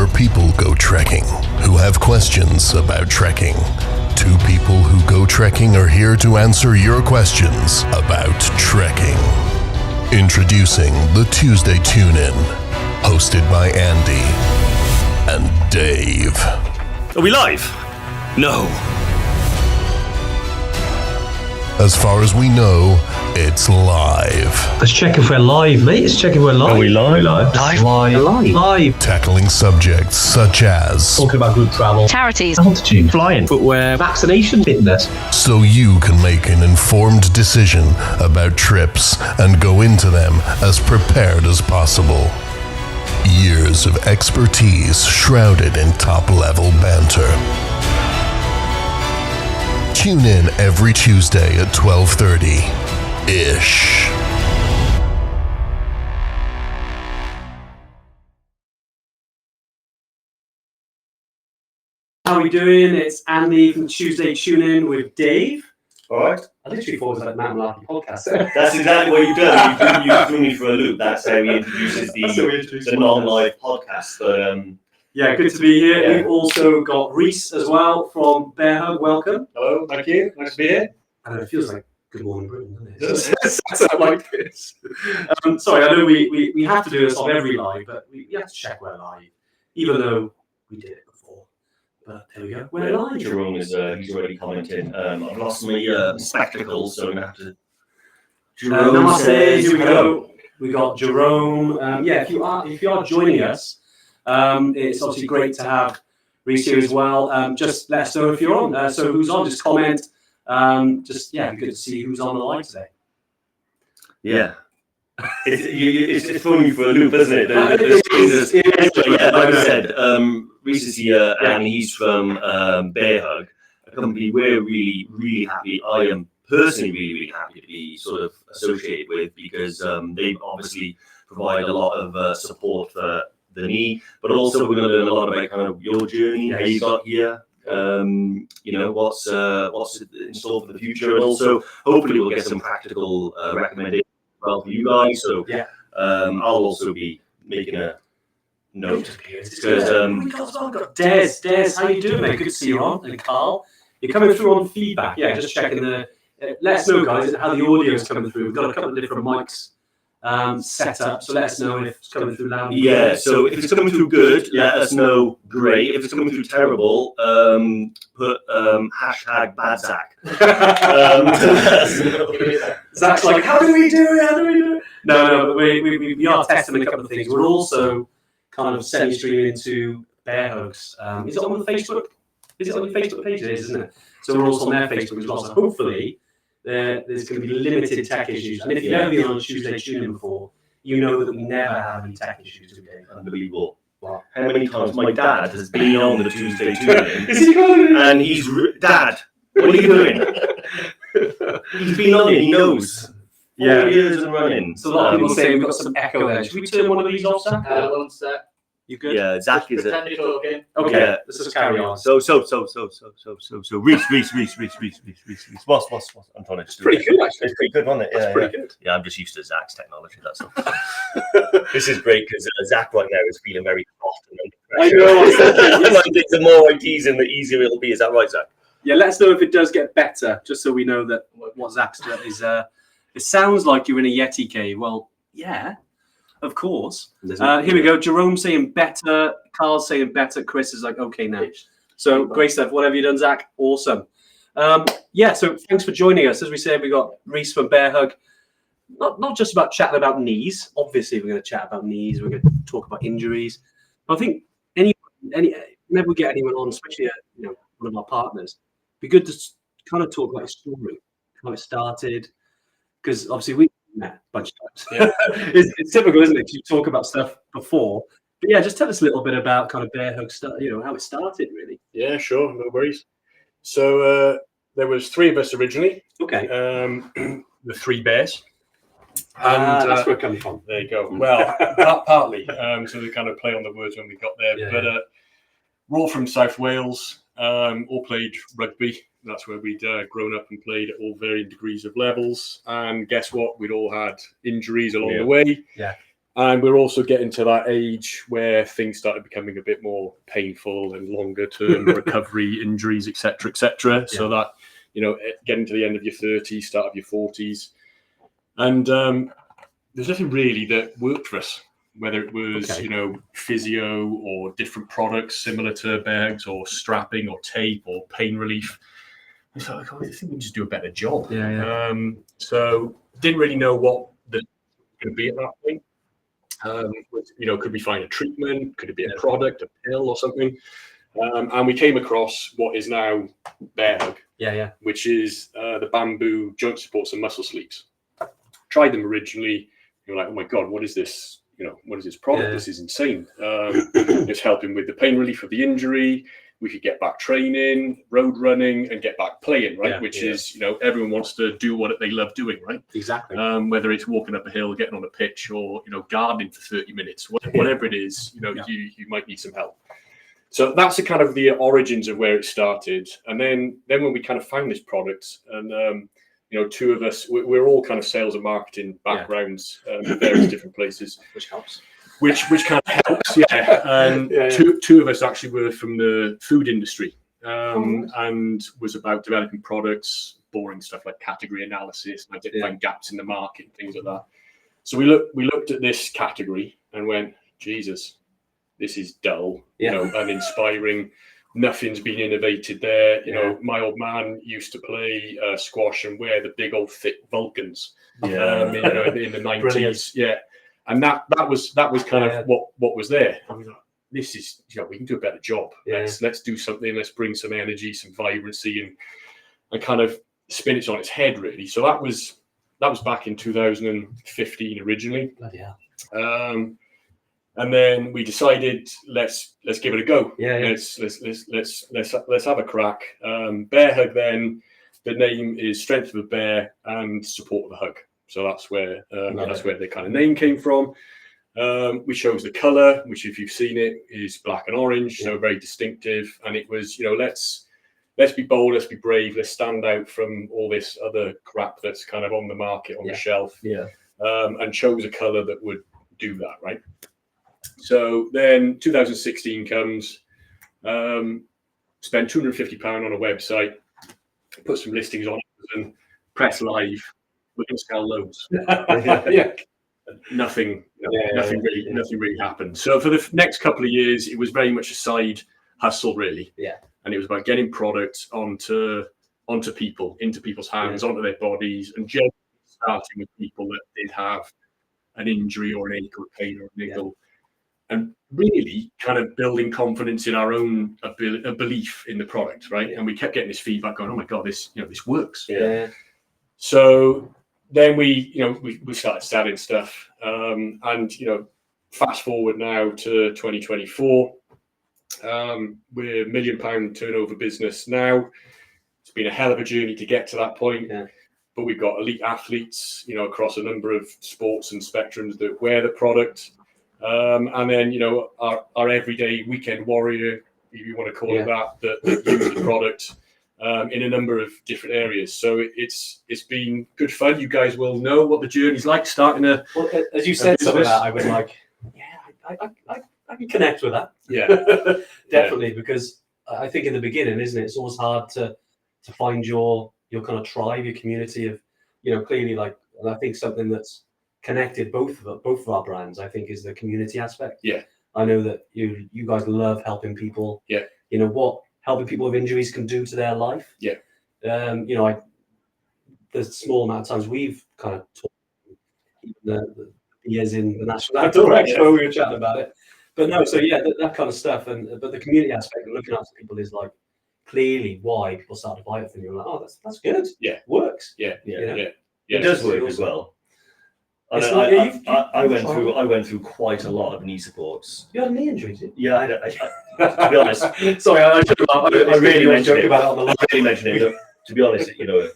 Four people go trekking who have questions about trekking. Two people who go trekking are here to answer your questions about trekking. Introducing the Tuesday Tune-In, hosted by Andy and Dave. Are we live? No. As far as we know, it's live. Let's check if we're live, mate. Let's check if we're live. Are we live? Live. Tackling subjects such as Talking about good travel, charities, altitude, Flying. footwear, vaccination, fitness. so you can make an informed decision about trips and go into them as prepared as possible. Years of expertise shrouded in top-level banter. Tune in every Tuesday at 12:30-ish. How are we doing? It's Andy from Tuesday Tune In with Dave. All right. I literally thought it was like Matt and Larky podcast. That's exactly what you've done. You threw me for a loop. That's how he introduces the non-live podcast. But yeah, good to be here. Yeah. We've also got Rhys as well from Bearhug. Welcome. Hello, thank you. Nice to be here. I know, it feels like Good Morning Britain, doesn't it? Sounds like this. Sorry, I know we have to do this on every live, but we have to check we're live, even though we did it before. But there we go. We're live. Jerome is he's already commented. I've lost my spectacles, so I'm gonna have to. Jerome Namaste. says, Here we go. We got Jerome. Yeah, if you are joining us, it's obviously great to have Rhys here as well. Just let us know if you're on. So who's on? Just comment. Just it'd be good to see who's on the line today. Yeah. It's throwing you for a loop, isn't it? It is. Like I said, Rhys is here, and he's from Bearhug, a company we're really, really happy. I am personally really, really happy to be sort of associated with, because they obviously provide a lot of support for the knee, but also we're going to learn a lot about kind of your journey, how you got here. What's in store for the future, and also hopefully we'll get some practical recommendations as well for you guys. So I'll also be making a note because we've got Des. Des, how you doing, mate? Good to see you on. And Carl, you're coming through on feedback. Yeah, just checking the. Let us know, guys, how the audio is coming through. We've got a couple of different mics set up, so let us know if it's coming through loud. Yeah, so if it's coming through good, let us know. Great. If it's coming through terrible, put hashtag bad Zach. Zach's like, how do we do it? No, but we are testing a couple of things. We're also kind of semi-streaming into Bearhug's. Is it on the Facebook? Is it on the Facebook page? It is, isn't it? So we're also on their Facebook as well. So hopefully there's going to be limited tech issues. And if you've never been on a Tuesday Tune-In before, you know that we never have any tech issues today. Unbelievable. Wow. How many times my dad has been on the Tuesday Tune-In? Is he going? And he's Dad, what are you doing? He's been on it. He knows. 4 years and running. So a lot of people say we've got some echo there. Should we turn one of these off, Zach? One sec. You good? Yeah, Zach is Pretend you're talking. Okay, Yeah. let's just carry on. So, Rhys. What's? I'm trying to just do Pretty it. good, actually. It's pretty good, wasn't it? That's pretty good. Yeah, I'm just used to Zach's technology, that's all. This is great because Zach right now is feeling very soft and I under pressure. know. I think the more ideas in, the easier it'll be. Is that right, Zach? Yeah, let us know if it does get better, just so we know that what Zach's doing is. It sounds like you're in a Yeti cave. Well, yeah, of course. Here we go. Jerome saying better. Carl's saying better. Chris is like, okay now. So great stuff. What have you done, Zach? Awesome. So thanks for joining us. As we said, we got Rhys from Bearhug. Not just about chatting about knees. Obviously, we're going to chat about knees. We're going to talk about injuries. But I think whenever we get anyone on, especially one of our partners, it'd be good to kind of talk about his story, how it started. Because obviously we met a bunch of times. Yeah. it's typical, isn't it? You talk about stuff before. But yeah, just tell us a little bit about kind of Bearhug, how it started, really. Yeah, sure, no worries. So there was 3 of us originally. Okay. The 3 bears. And that's where it comes from. There you go. Well, partly. So they kind of play on the words when we got there. Yeah. But we're all from South Wales. All played rugby. That's where we'd grown up and played at all varying degrees of levels. And guess what? We'd all had injuries along the way. Yeah. And we're also getting to that age where things started becoming a bit more painful and longer term recovery, injuries, etc., etc. So that, you know, getting to the end of your 30s, start of your 40s. And there's nothing really that worked for us, whether it was, you know, physio or different products similar to Bearhugs or strapping or tape or pain relief. I thought, I think we can just do a better job. So didn't really know what the going to be at that point. You know, could we find a treatment? Could it be a product, a pill, or something? And we came across what is now Bearhug, which is the bamboo joint supports and muscle sleeves. Tried them originally. You were like, oh my god, what is this? You know, what is this product? This is insane. It's helping with the pain relief of the injury. We could get back training, road running, and get back playing, right? Which is, you know, everyone wants to do what they love doing, right? Exactly. Whether it's walking up a hill, getting on a pitch, or, you know, gardening for 30 minutes, whatever it is, you know, you might need some help. So that's the kind of the origins of where it started. And then when we kind of found this product, and you know, two of us, we're all kind of sales and marketing backgrounds in various different places, which helps. Which kind of helps, And two of us actually were from the food industry, and was about developing products, boring stuff like category analysis, and identifying gaps in the market and things like that. So we looked at this category and went, Jesus, this is dull, you know, uninspiring. Nothing's been innovated there. You know, my old man used to play squash and wear the big old thick Vulcans, you know, in the 90s. Brilliant. And that was kind of what was there. I mean, this is, you know, we can do a better job. Let's do something. Let's bring some energy, some vibrancy, and kind of spin it on its head, really. So that was back in 2015 originally. Bloody hell. And then we decided let's give it a go. Let's have a crack. Bearhug, then the name is strength of a bear and support of a hug. So that's where the kind of name came from. We chose the color, which, if you've seen it, is black and orange, so very distinctive. And it was, you know, let's be bold, let's be brave, let's stand out from all this other crap that's kind of on the market, on the shelf. And chose a color that would do that, right? So then 2016 comes, spend £250 on a website, put some listings on and press live. We're going to sell loads. Nothing really happened. So for the next couple of years, it was very much a side hustle, really. And it was about getting product onto people, into people's hands, onto their bodies, and generally starting with people that did have an injury or an ache or pain or a niggle. And really kind of building confidence in our own belief in the product, right? And we kept getting this feedback going, oh my God, this works. So then we started selling stuff. And, you know, fast forward now to 2024, we're £1 million turnover business now. It's been a hell of a journey to get to that point. But we've got elite athletes, you know, across a number of sports and spectrums that wear the product. And then, you know, our everyday weekend warrior, if you want to call it that use the product in a number of different areas. So it's been good fun. You guys will know what the journey's like starting a. Well, as you said some of that, I was like, I can connect with that. Definitely, because I think in the beginning, isn't it? It's always hard to find your kind of tribe, your community of, you know, clearly, like, and I think something that's connected both of our brands, I think, is the community aspect. I know that you guys love helping people. You know what helping people with injuries can do to their life. You know, the small amount of times we've kind of talked the years in the national outdoor expo, we were chatting about it. But no, so that kind of stuff, but the community aspect of looking after people is like clearly why people start to buy it from you. Like, oh, that's good. Works. It does work as well. I went through quite a lot of knee supports. You had a knee injury, did you? Yeah, to be honest. Sorry, I really mentioned it. I really mentioned it. To be honest, you know,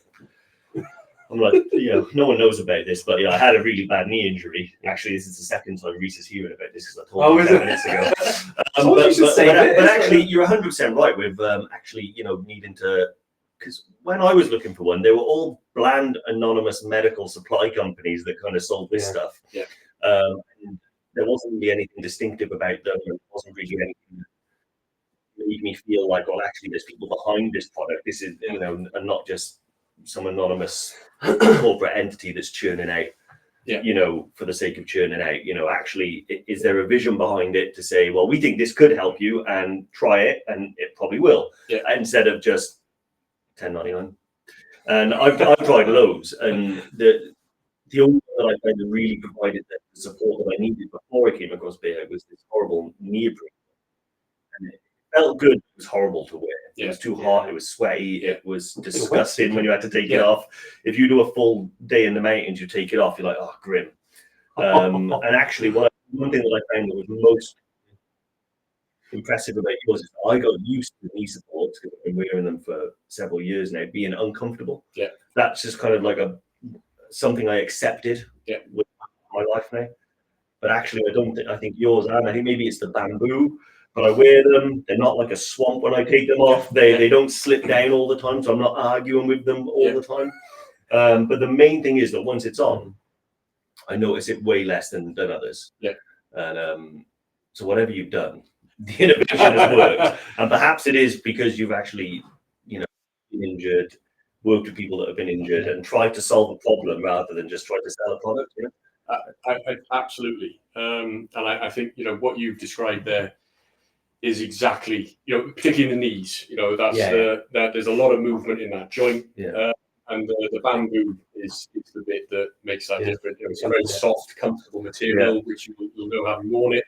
I'm like, you know, no one knows about this, but I had a really bad knee injury. Actually, this is the second time Rhys is hearing about this because I told him 10 minutes ago. But actually, you're 100% right with actually, you know, needing to. Because when I was looking for one, they were all bland, anonymous medical supply companies that kind of sold this stuff. And there wasn't really anything distinctive about them. There wasn't really anything that made me feel like, well, actually, there's people behind this product. This is, you know, and not just some anonymous corporate entity that's churning out, you know, for the sake of churning out. You know, actually, is there a vision behind it to say, well, we think this could help you, and try it, and it probably will, instead of just $10.99. And I've tried loads, and the only one that I found that really provided the support that I needed before I came across Bearhug was this horrible neoprene. And it felt good, it was horrible to wear. It was too hot, it was sweaty, it was disgusting when you had to take it off. If you do a full day in the mountains, you take it off, you're like, oh, grim. And actually, one thing that I found that was most impressive about yours is I got used to knee supports, because I've been wearing them for several years now, being uncomfortable. That's just kind of like something I accepted with my life now. But actually, I think yours, and I think maybe it's the bamboo, but I wear them. They're not like a swamp when I take them off. They don't slip down all the time, so I'm not arguing with them all the time. But the main thing is that once it's on, I notice it way less than others. And so whatever you've done, the innovation has worked. And perhaps it is because you've actually, you know, been injured, worked with people that have been injured, and tried to solve a problem rather than just try to sell a product. You know? I absolutely. And I think, you know, what you've described there is exactly, you know, particularly in the knees, you know, that's that there's a lot of movement in that joint. And the bamboo is the bit that makes that different. You know, it's a very soft, comfortable material, which you'll know having worn it.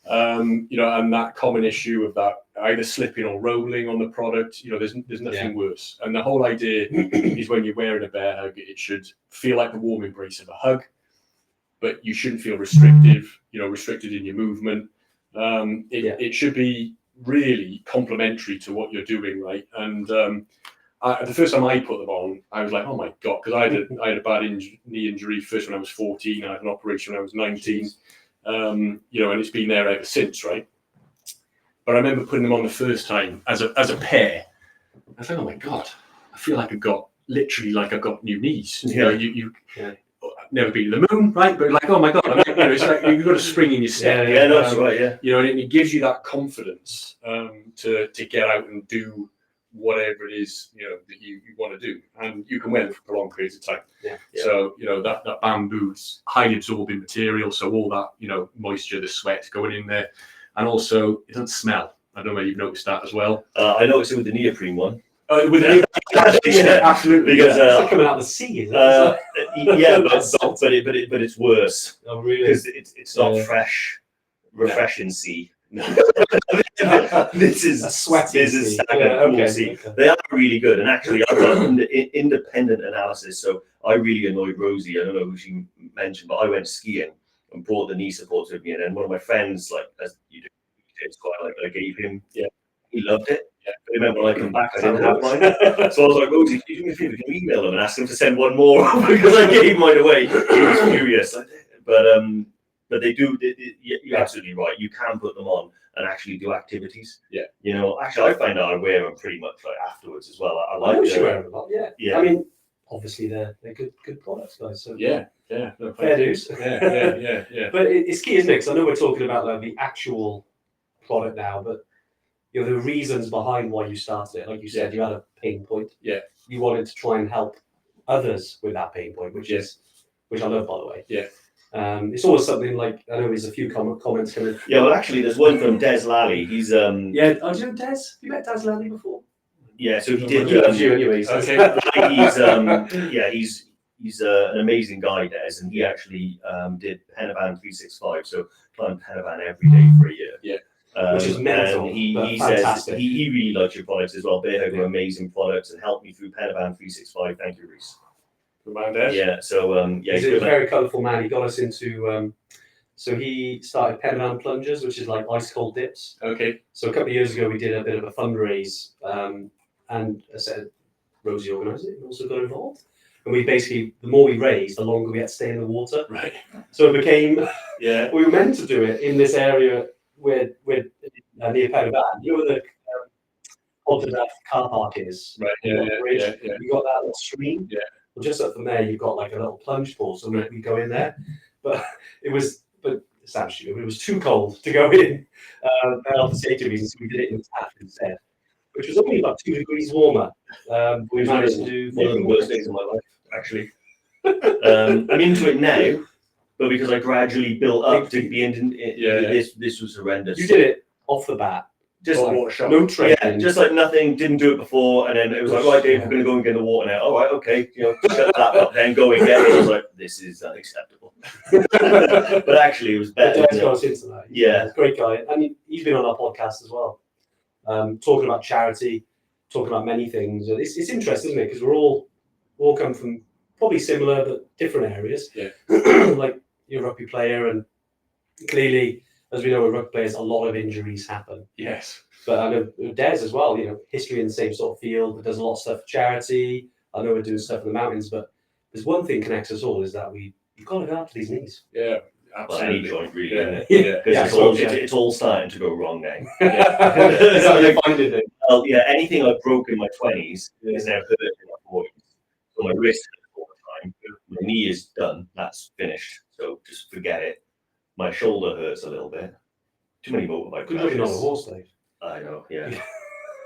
You know, and that common issue of that either slipping or rolling on the product, you know, there's nothing worse. And the whole idea is when you're wearing a Bearhug, it should feel like the warm embrace of a hug, but you shouldn't feel restricted in your movement. It should be really complementary to what you're doing, right? And the first time I put them on, I was like, oh my God, because I had a bad knee injury first when I was 14. I had an operation when I was 19. You know, and it's been there ever since, right? But I remember putting them on the first time as a pair. I was like, oh my God, I feel like I've got new knees. You know, you never been to the moon, right? But like, oh my God, you know, it's like you've got a spring in your step. That's right. You know, and it gives you that confidence to get out and do whatever it is, you know, that you want to do, and you can wear them for prolonged periods of time. So, you know, that bamboo's highly absorbing material, so all that, you know, moisture, the sweat going in there, and also it doesn't smell. I don't know if you've noticed that as well. I noticed it with the neoprene one. With the absolutely, because it's coming out of the sea, isn't it? but it's worse. Oh, really? Because it's not fresh, refreshing sea. This is sweaty. This is stagnant sea. Okay. They are really good, and actually, I've done independent analysis. So I really annoyed Rosie. I don't know who she mentioned, but I went skiing and brought the knee supports with me, and then one of my friends, like as you do, it's quite like I gave him. He loved it. But remember, when I come back, I didn't have mine. So I was like, Rosie, can you do me a favor? Can you email them and ask them to send one more because I gave mine away? He was furious. But they do. You're absolutely right. You can put them on and actually do activities. You know, actually, I find out I wear them pretty much like afterwards as well. I like to wear them a lot. I mean, obviously they're good products, guys. So no, fair dues. Yeah. But it's key, isn't it? Because I know we're talking about like the actual product now, but you know the reasons behind why you started it. Like you said, you had a pain point. You wanted to try and help others with that pain point, which I love, by the way. It's always something like, I know there's a few comments coming. Well, actually, there's one from Des Lally. He's oh, do you know Des? Have you met Des Lally before? So he did. You anyways. Okay. He's an amazing guy, Des, and he actually did Penavan 365. So climbed Penavan every day for a year. Which is mental. And he says he really likes your products as well. Bearhug are amazing products and helped me through Penavan 365. Thank you, Rhys. He's a very colourful man. He got us into so he started Penavan plungers, which is like ice cold dips. So a couple of years ago we did a bit of a fundraise, and I said Rosie organised it and also got involved. And we basically, the more we raised, the longer we had to stay in the water. So it became we were meant to do it in this area where near Penavan. You know where the haunted car park is. You got that little stream. Well, just up from there, you've got like a little plunge pool, so we go in there. But establishment, but it was too cold to go in for health and safety reasons, so we did it in the TAF instead, which was only about 2 degrees warmer. We managed to do one of the worst days of my life, actually. I'm into it now, but because I gradually built up to be this was horrendous. You did it off the bat. Just like no training. Yeah, just like nothing, didn't do it before, and then it was like, right, Dave, we're going to go and get in the water now. All right, okay, shut that up, then go and get it. I was like, this is unacceptable. But actually, it was better. Into that. He's a great guy. And he's been on our podcast as well, talking about charity, talking about many things. It's interesting, isn't it? Because we're all come from probably similar but different areas. Yeah. Like you're a rugby player, and clearly, as we know, with rugby players, a lot of injuries happen. Yes. But I know Des as well, history in the same sort of field, but does a lot of stuff for charity. I know we're doing stuff in the mountains, but there's one thing connects us all is that you've got to go after these knees. Yeah, absolutely. Well, any joint, really, isn't it? Yeah. Because it's all starting to go wrong now. Anything I broke in my 20s is now hurt in my 40s. So my wrist hurts all the time. My knee is done. That's finished. So just forget it. My shoulder hurts a little bit. Too many motorbike Good looking on a horse, Dave. I know, yeah.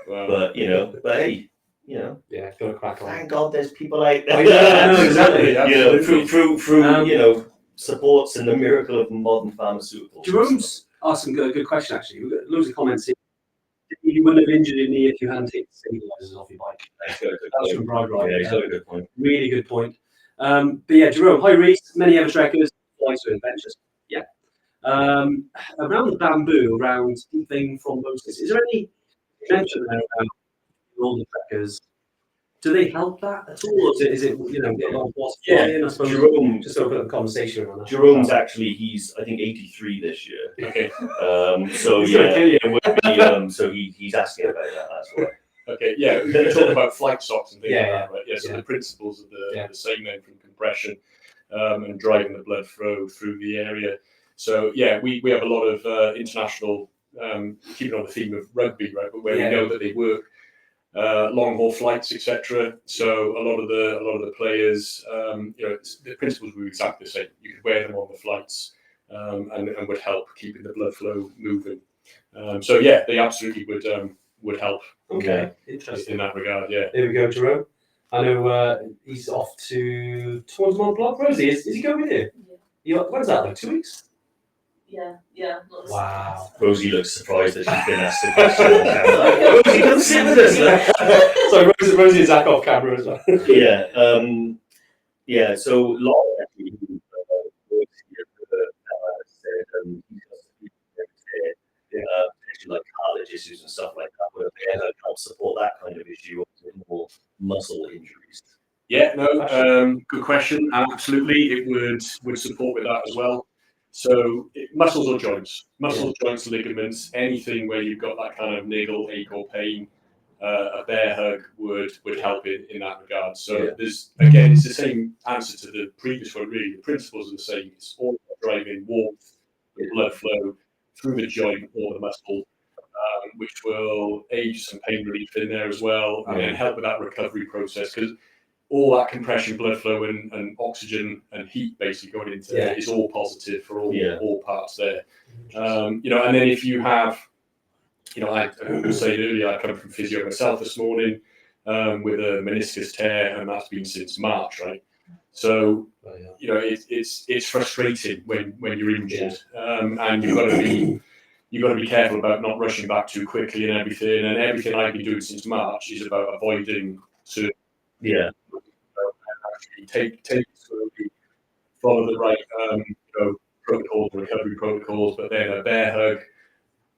Wow. But hey, yeah, got to crack on. Thank God there's people out there. I know, exactly. Through supports and the miracle of modern pharmaceuticals. Jerome's asked some good question actually. We've got loads of comments here. You wouldn't have injured your knee if you hadn't taken stabilizers off your bike. That's from Bride. Yeah, he's got a good point. Really good point. But yeah, Jerome, hi Rhys. Many other trekkers fly to adventures. Yeah. Around the bamboo, around deep vein thrombosis, is there any mention there about all the trekkers? Do they help that at all? Or is it get a lot of wasp flying? I suppose Jerome, just open up a conversation around that. Jerome's actually he's I think 83 this year. Okay. So so he's asking about that. That's why. Okay, yeah, we talk about flight socks and things like that, right? So the principles are the same then from compression and driving the blood flow through the area. So yeah, we have a lot of international, keeping on the theme of rugby, right? But where we know that they work long haul flights, etc. So a lot of the players, the principles were exactly the same. You could wear them on the flights and would help keeping the blood flow moving. So yeah, they absolutely would help. Okay, interesting in that regard. Yeah. There we go, Jerome. I know he's off towards Mont Blanc. Rosie, is he going with you? Yeah. When's that? Like 2 weeks? Yeah. Wow. Rosie looks surprised that she's been asked the question. Rosie, come sit with us. So Rosie and Zach off camera as well. Yeah. So Lauren actually works here like cartilage issues and stuff like that, where Bearhug helps support that kind of issue, or more muscle injuries. Yeah, no, good question. And absolutely, it would support with that as well. So muscles or joints, joints, ligaments, anything where you've got that kind of niggle, ache or pain, a Bearhug would help in that regard. So there's, again, it's the same answer to the previous one, really. The principles are the same. It's all about driving warmth, blood flow through the joint or the muscle, which will aid some pain relief in there as well, and then help with that recovery process, because all that compression, blood flow, and oxygen and heat basically going into it is all positive for all parts there. And then if you have, I said earlier, I come from physio myself this morning with a meniscus tear, and that's been since March, right? So, it's frustrating when you're injured, and you've got to be careful about not rushing back too quickly and everything. And everything I've been doing since March is about avoiding to actually take it slowly, follow the right protocols, recovery protocols. But then a Bearhug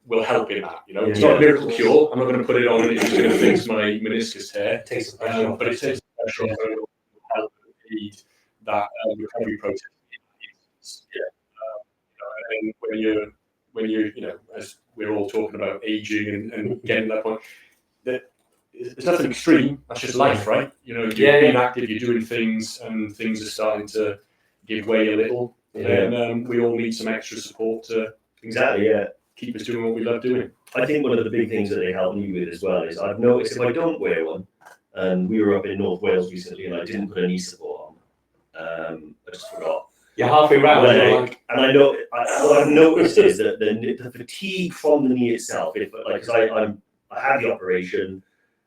will help in that. It's not a miracle cure. I'm not going to put it on and it's going to fix my meniscus tear. It takes the pressure off. But it takes the pressure off and it will help aid that recovery process. And when you're, as we're all talking about aging and getting to that point, that there's nothing extreme. That's just life, right? You're being active, you're doing things, and things are starting to give way a little. And we all need some extra support to keep us doing what we love doing. I think one of the big things that they help me with as well is I've noticed if I don't wear one, and we were up in North Wales recently and I didn't put a knee support on, I just forgot. You're halfway round. And I know what I've noticed is that the fatigue from the knee itself, because I had the operation,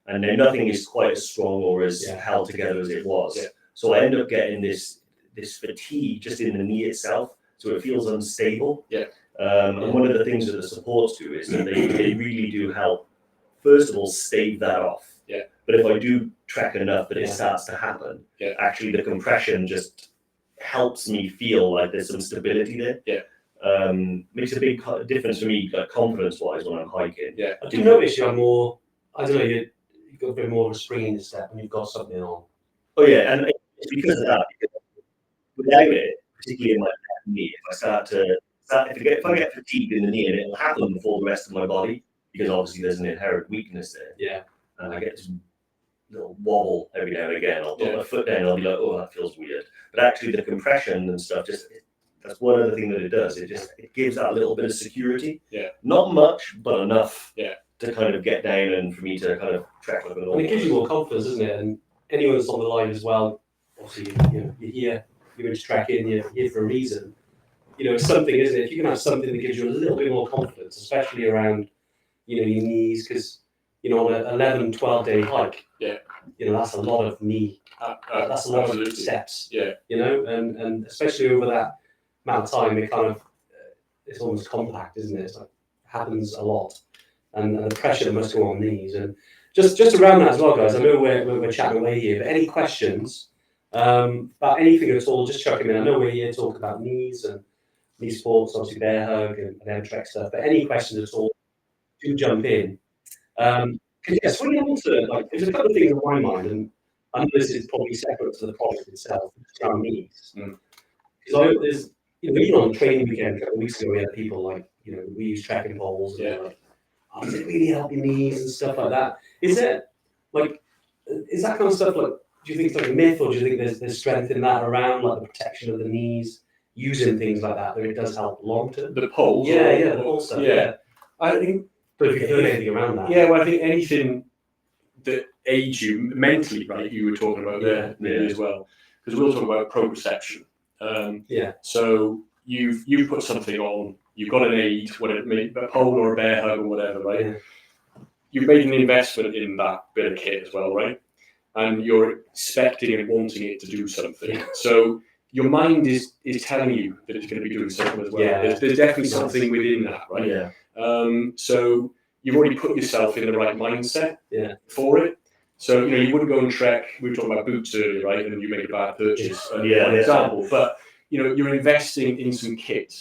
and then nothing is quite as strong or as held together as it was. Yeah. So I end up getting this fatigue just in the knee itself, so it feels unstable. Yeah. And one of the things that the supports do is that they really do help. First of all, stave that off. Yeah. But if I do trek enough that it starts to happen, actually the compression just helps me feel like there's some stability there. Yeah. Makes a big difference for me, like confidence-wise, when I'm hiking. Yeah. I do notice you have more. I don't know. You've got a bit more of a spring in your step when you've got something on. Oh yeah, and it's because of that. Because without it, particularly in my knee, if I get fatigued in the knee, and it'll happen before the rest of my body, because obviously there's an inherent weakness there. Yeah. And I get this little wobble every now and again. I'll put my foot down and I'll be like, oh, that feels weird. But actually the compression and stuff, that's one other thing that it does. It gives that little bit of security. Yeah. Not much, but enough to kind of get down and for me to kind of track like a normal. And it gives you more confidence, doesn't it? And anyone that's on the line as well, obviously, you're here, you're into tracking, you're here for a reason. It's something, isn't it? If you can have something that gives you a little bit more confidence, especially around, your knees, because on an 11, 12-day hike, that's a lot of knee, that's a lot of steps, and especially over that amount of time, it's almost compact, isn't it? It's like, it happens a lot, and the pressure must go on knees. And just around that as well, guys, I know we're chatting away here, but any questions about anything at all, just chuck them in. I know we're here to talk about knees and knee sports, obviously Bearhug and trek stuff, but any questions at all, do jump in. Yes, when you answer, there's a couple of things in my mind, and I know this is probably separate to the product itself, it's around knees. Because there's, even on the training weekend a couple of weeks ago, we had people we use tracking poles, and they're like, oh, does it really help your knees and stuff like that? Is that kind of stuff do you think it's like a myth, or do you think there's strength in that around the protection of the knees, using things like that it does help long term? The poles? The pole stuff. Yeah. I think. But if you've heard anything around that? Yeah, well, I think anything that aids you mentally, right? You were talking about there as well, because we'll talk about proprioception. So you've put something on, you've got an aid, whether it may be a pole or a Bearhug or whatever, right? Yeah. You've made an investment in that bit of kit as well, right? And you're expecting and wanting it to do something. Yeah. So your mind is telling you that it's going to be doing something as well. Yeah. There's definitely something within that, right? Yeah. So you've already put yourself in the right mindset for it. So, you wouldn't go and trek. We were talking about boots earlier, right? And you make a bad purchase, for example. But, you're investing in some kit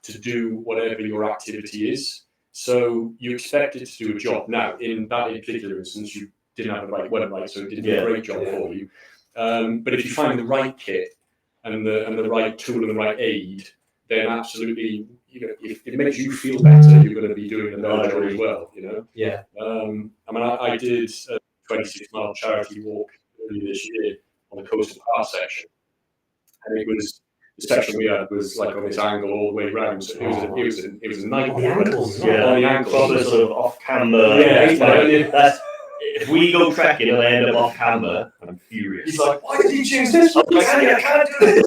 to do whatever your activity is. So you expect it to do a job. Now, in that particular instance, you didn't have the right one, right? So it didn't do a great job for you. But if you find the right kit and the right tool and the right aid, then absolutely, if it makes you feel better, you're going to be doing a better job as well, Yeah. I did a 26-mile charity walk earlier this year on the coastal path section, and the section we had was on this angle all the way around. So it was a nightmare. On the ankles, on the ankles, probably sort of off camber. Yeah, if we go trekking and I end up off camber, I'm furious. He's like, why did you choose this? I can't do this.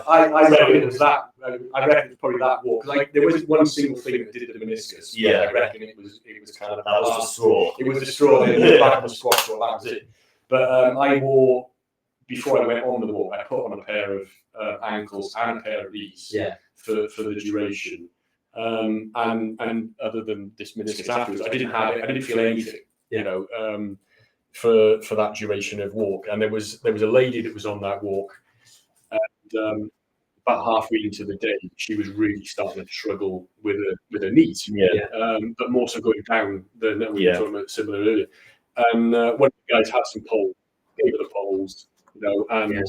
I reckon it was that. I reckon it's probably that walk. There wasn't one single thing that did the meniscus. Yeah, I reckon it was kind of that was the straw. It was the straw. Then it was back on the squat straw. That was it. But I wore, before I went on the walk, I put on a pair of ankles and a pair of Rhys for the duration. And other than this meniscus afterwards, I didn't have it. I didn't feel anything. For that duration of walk. And there was a lady that was on that walk, and about halfway into the day, she was really starting to struggle with her knees. But more so going down than we were talking about similar earlier. And one of the guys had some poles, gave her the poles, and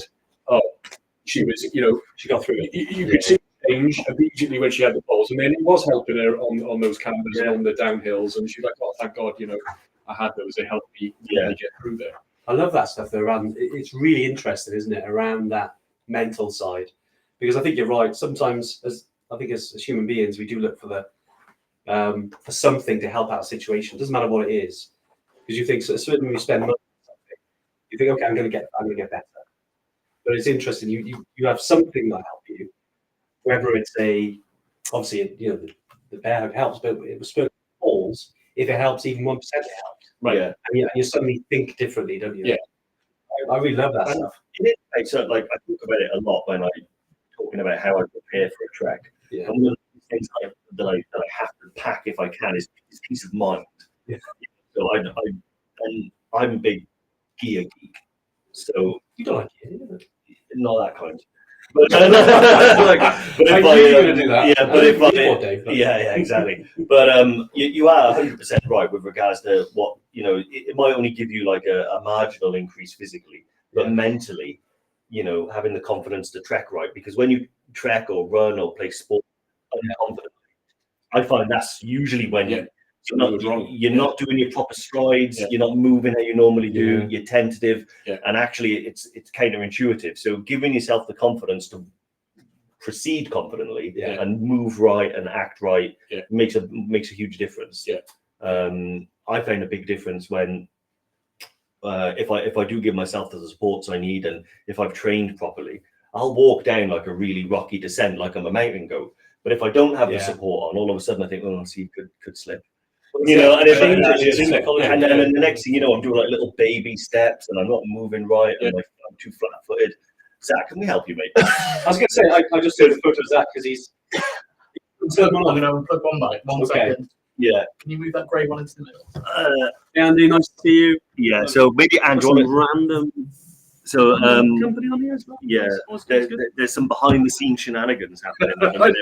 she was, she got through it. You could see change immediately when she had the poles, and then it was helping her on those cambers and on the downhills, and she was like, oh, thank God, I had those. They helped me get through there. I love that stuff around. It's really interesting, isn't it, around that mental side? Because I think you're right. Sometimes, as human beings, we do look for for something to help out a situation. It doesn't matter what it is, because you think certainly when you spend money on something, you think, okay, I'm going to get better. But it's interesting. You have something that help you, whether it's obviously the Bearhug helps, but it was supposed to falls. If it helps even 1%, it helps. Right. Yeah. And you suddenly think differently, don't you? Yeah. I really love that stuff. It is. So, like, I talk about it a lot when I'm talking about how I prepare for a trek. Yeah. And one of the things that I have to pack if I can is peace of mind. Yeah. So I'm a big gear geek. So You don't like it, do you? not that kind. But if yeah, exactly. But you are 100% right with regards to what it might only give you like a marginal increase physically, but mentally, having the confidence to trek right. Because when you trek or run or play sport unconfidently, I find that's usually when you're not doing your proper strides, you're not moving how you normally do, you're tentative, and actually it's counterintuitive. So giving yourself the confidence to proceed confidently and move right and act right makes a huge difference. I find a big difference when if I do give myself the supports I need, and if I've trained properly, I'll walk down like a really rocky descent like I'm a mountain goat. But if I don't have the support on, all of a sudden I think, oh, see, could slip. And then the next thing you know, I'm doing like little baby steps, and I'm not moving right, and I'm too flat-footed. Zach, can we help you, mate? I was going to say, I just took a photo of Zach because he's. I'm going to plug one mic. One second. Yeah. Can you move that grey one into the middle? Andy, nice to see you. Yeah. So maybe Andrew, random. So company on here as well. Yeah, there's some behind-the-scenes shenanigans happening at the minute.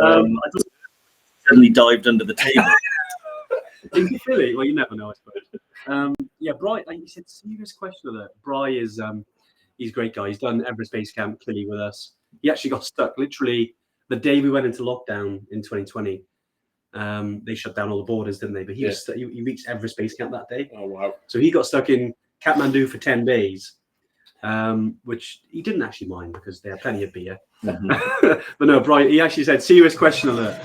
I just suddenly dived under the table. In Philly, well, you never know, I suppose. Bry, you said serious question of that. Bry is he's a great guy. He's done Everest Base Camp clearly with us. He actually got stuck literally the day we went into lockdown in 2020. They shut down all the borders, didn't they? But he reached Everest Base Camp that day. Oh wow! So he got stuck in Kathmandu for 10 days, which he didn't actually mind because they had plenty of beer. But no, Brian, he actually said, serious question alert.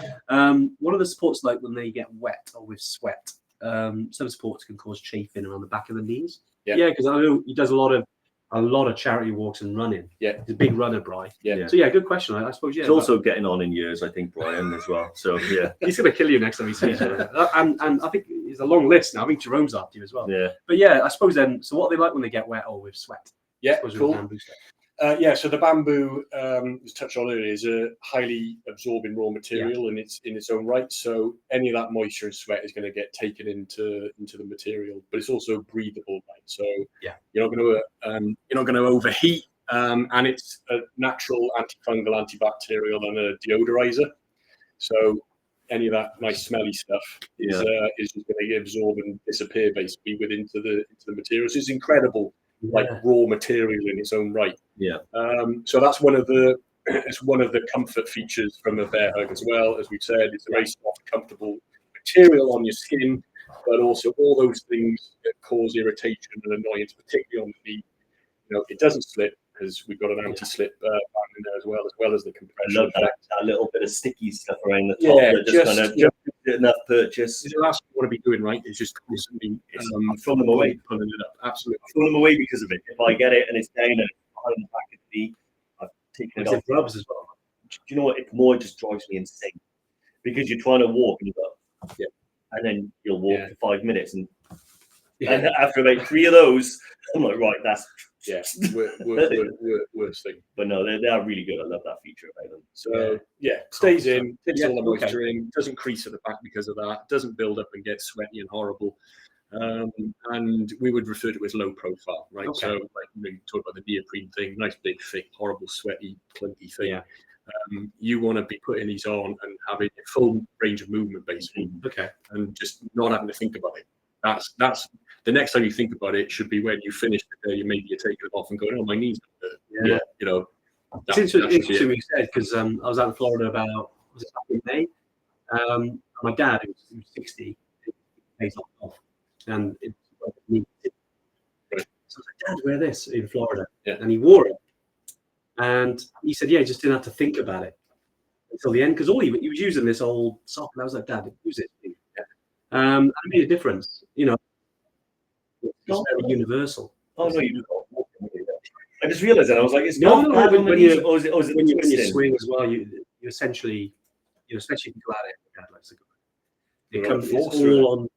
What are the sports like when they get wet or with sweat? Some sports can cause chafing around the back of the knees. Yeah, because I know he does a lot of charity walks and running. Yeah, he's a big runner, Brian. Yeah. So good question. I suppose. Yeah. He's also getting on in years, I think, Brian, as well. So yeah, he's gonna kill you next time he sees you. And I think it's a long list now. I think Jerome's after you as well. Yeah. But yeah, I suppose then. So what are they like when they get wet or with sweat? Yeah, cool. So the bamboo, as touched on earlier, is a highly absorbing raw material in its own right. So any of that moisture and sweat is going to get taken into the material, but it's also breathable, right? So you're not going to overheat, and it's a natural antifungal, antibacterial, and a deodorizer. So any of that nice smelly stuff is just going to absorb and disappear basically into the material. So it's incredible. Like raw material in its own right. So that's one of the comfort features from a Bearhug as well. As we've said, it's a very soft, comfortable material on your skin, but also all those things that cause irritation and annoyance, particularly on the knee. It doesn't slip because we've got an anti-slip band in there as well as the compression. I love that little bit of sticky stuff around the top. Yeah, just enough purchase. The last thing you want to be doing, right, is just constantly throwing them away, pulling it up. Absolutely, throwing them away because of it. If I get it and it's down and it's behind the back of the knee, I've taken it off. Gloves as well. Do you know what? It just drives me insane because you're trying to walk and you go, and then you'll walk for 5 minutes, and after about 3 of those, I'm like, right, that's. Worst thing. But no, they are really good. I love that feature about them. So stays in, takes all the moisture in, doesn't crease at the back because of that, doesn't build up and get sweaty and horrible. And we would refer to it as low profile, right? So like you talk about the neoprene thing, nice big, thick, horrible, sweaty, clunky thing. You want to be putting these on and having a full range of movement basically. And just not having to think about it. That's the next time you think about it should be when you finish the day. Maybe you're taking it off and going, "Oh, my knees." It's interesting what you said because I was out in Florida back in May. My dad, who's 60, pays off, and so I was like, "Dad, wear this in Florida," and he wore it, and he said, "Yeah, he just didn't have to think about it until the end because he was using this old sock." And I was like, "Dad, use it." And it made a difference, It's very universal. Oh no, you I just realised that I was like, it's No, golf no, pad when on the you- knees, or is it when you twisting? swing as well, you essentially, especially if you go at it, like it Right, comes it's force through all on.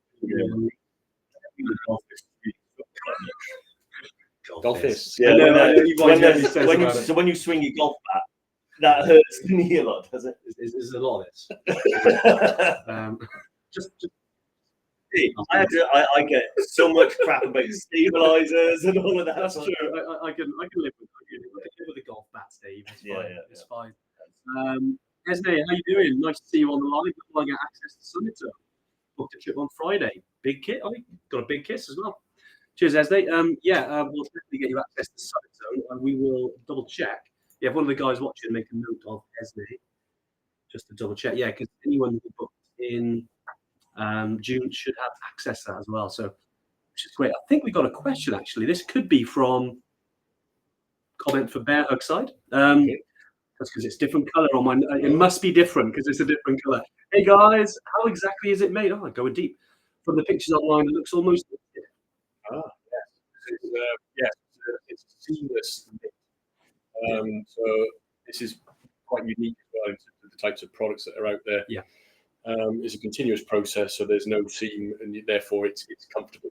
Golf fists. Yeah, I know, when, I know, you've always when, heard me say when you about it. so when you swing your golf bat, that hurts the knee a lot, does it? There's a lot of it. Just I get so much crap about stabilizers and all of that. that's sort true. of- I can live with the golf bat, Steve. It's Yeah, fine. yeah, It's fine. Esme, how you doing? Nice to see you on the line. Looks like I get access to Summit. Booked a trip on Friday. Big kit. I got a big kiss as well. Cheers, Esme. We'll definitely get you access to Summit Zone, and we will double check. Yeah, if one of the guys watching, make a note of Esme, just to double check. Yeah, because anyone who booked in June should have access to that as well. So, which is great. I think we got a question actually. This could be from comment for Bearhug side. That's because it's different color on mine. It must be different because it's a different color. Hey guys, how exactly is it made? Oh, going deep. From the pictures online, it looks almost. Yes, it's seamless. So this is quite unique as well in terms of the types of products that are out there. Yeah. It's a continuous process, so there's no seam, and therefore it's comfortable.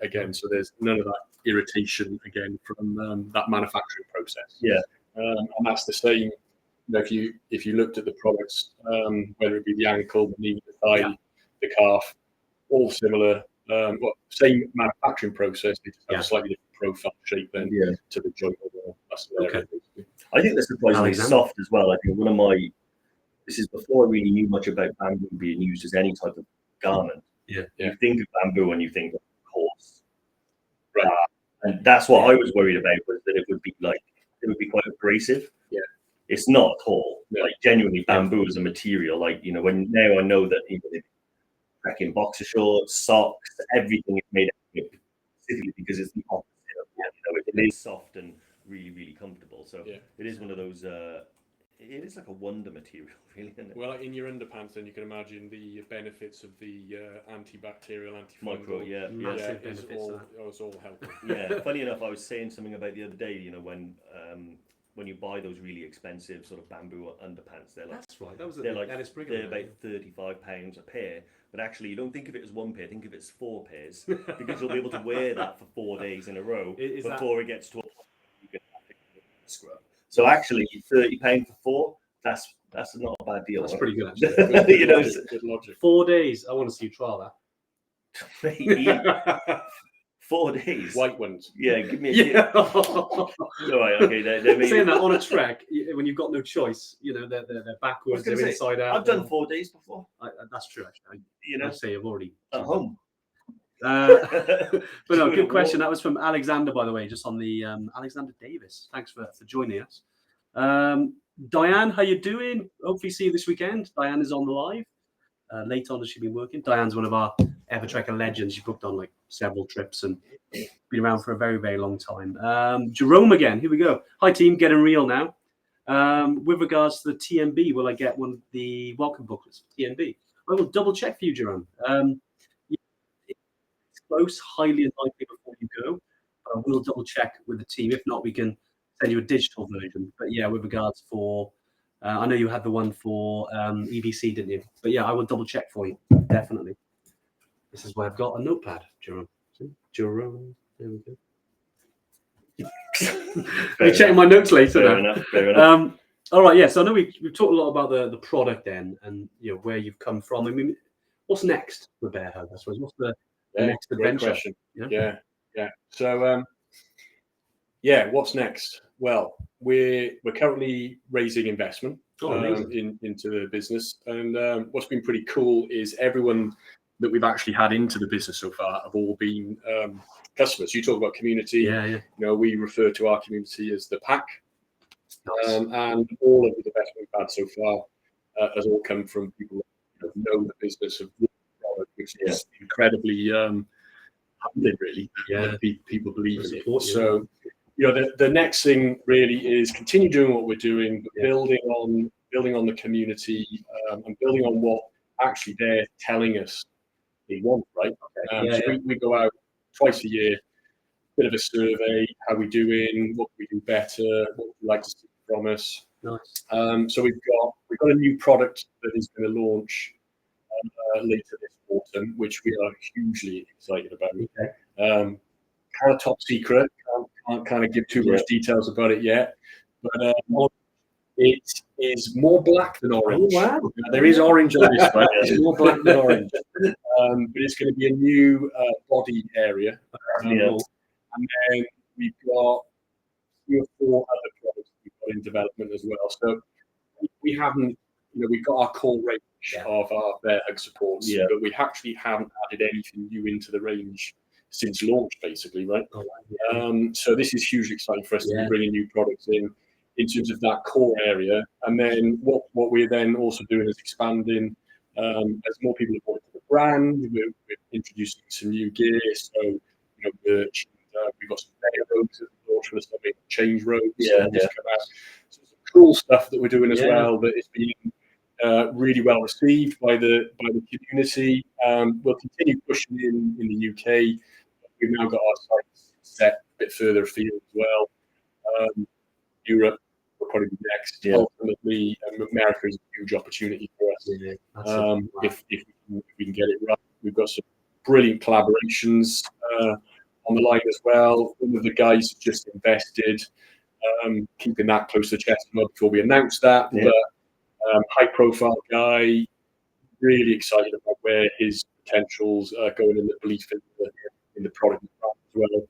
Again, so there's none of that irritation again from that manufacturing process. Yeah. And that's the same. If you looked at the products, whether it be the ankle, the knee, the thigh, the calf, all similar. Same manufacturing process. They just have a slightly different profile shape then to the joint. I think they're surprisingly soft as well. I think this is before I really knew much about bamboo being used as any type of garment. Yeah. You think of bamboo and you think of horse. Right. And that's what I was worried about, was that it would be quite abrasive. Yeah. It's not at all. Like genuinely bamboo as a material, when now I know that even in boxer shorts, socks, everything is made specifically because it's the opposite of it is soft and really, really comfortable. So it is one of those it is like a wonder material, really, isn't it? Well, in your underpants, then you can imagine the benefits of the antibacterial, Micro, massive benefits. It's all helping. Yeah, funny enough, I was saying something about the other day. When you buy those really expensive sort of bamboo underpants, they're like That's right. That was they're like Dennis Brigham. they're about £35 a pair. But actually, you don't think of it as one pair. Think of it as 4 pairs, because you'll be able to wear that for 4 days in a row before it gets to a point you can have to scrub. So actually, £30 for 4. That's not a bad deal. That's right? pretty good, actually. Good logic. 4 days. I want to see you trial that. Maybe 4 days. White ones. Yeah, give me a tip. All right, okay. They're Saying that on a trek, when you've got no choice, they're backwards, they're inside out. I've done 4 days before. That's true, actually. I say I've already at home. But no, good question. That was from Alexander, by the way, just on the Alexander Davis. Thanks for joining us. Diane, how you doing? Hopefully see you this weekend. Diane is on the live. Late on, has she been working? Diane's one of our Evertrekker legends. She booked on several trips and been around for a very, very long time. Jerome again. Here we go. Hi team, getting real now. With regards to the TMB, will I get one of the welcome booklets for TMB? I will double check for you, Jerome. It's close, highly unlikely before you go. But I will double check with the team. If not, we can send you a digital version. But yeah, with regards for, I know you had the one for EBC, didn't you? But yeah, I will double check for you, definitely. This is where I've got a notepad, Jerome. See? Jerome, there we go. I'll be checking my notes later. Fair enough. All right, yeah. So I know we've talked a lot about the product then, and where you've come from. I mean, what's next for Bearhug? I suppose what's the next adventure? Question. Yeah. So, what's next? Well, we're currently raising investment into the business, and what's been pretty cool is everyone that we've actually had into the business so far have all been customers. You talk about community. We refer to our community as the pack. And all of the investment we've had so far has all come from people that know the business of the product, which is incredibly humbling, really. Yeah, people believe in it. So, the next thing really is continue doing what we're doing, but building on the community and building on what actually they're telling us they want. Right. So we go out twice a year. bit of a survey, how we doing, what can we do better, what would you like to see from us. Nice. So we've got a new product that is going to launch later this autumn, which we are hugely excited about. Okay. Kind of top secret, can't kind of give too much details about it yet, but it is more black than orange. Oh, wow. There is orange on this one. It's more black than orange, but it's going to be a new body area. And then we've got 3 or 4 other products we've got in development as well. So we haven't, we've got our core range of our Bearhug supports, but we actually haven't added anything new into the range since launch, basically, right? So this is hugely exciting for us to be bringing new products in terms of that core area. And then what we're then also doing is expanding as more people have bought into the brand. We're introducing some new gear, so merch. We've got some robes that we launched for the summer, change robes. Come out. So some cool stuff that we're doing as well that is being really well received by the community. We'll continue pushing in the UK. We've now got our sights set a bit further afield as well. Europe will probably be next. Ultimately, America is a huge opportunity for us. If we can get it right, we've got some brilliant collaborations on the line as well. One of the guys has just invested, keeping that close to the chest before we announce that. But high-profile guy, really excited about where his potentials are going in the belief in the product as well.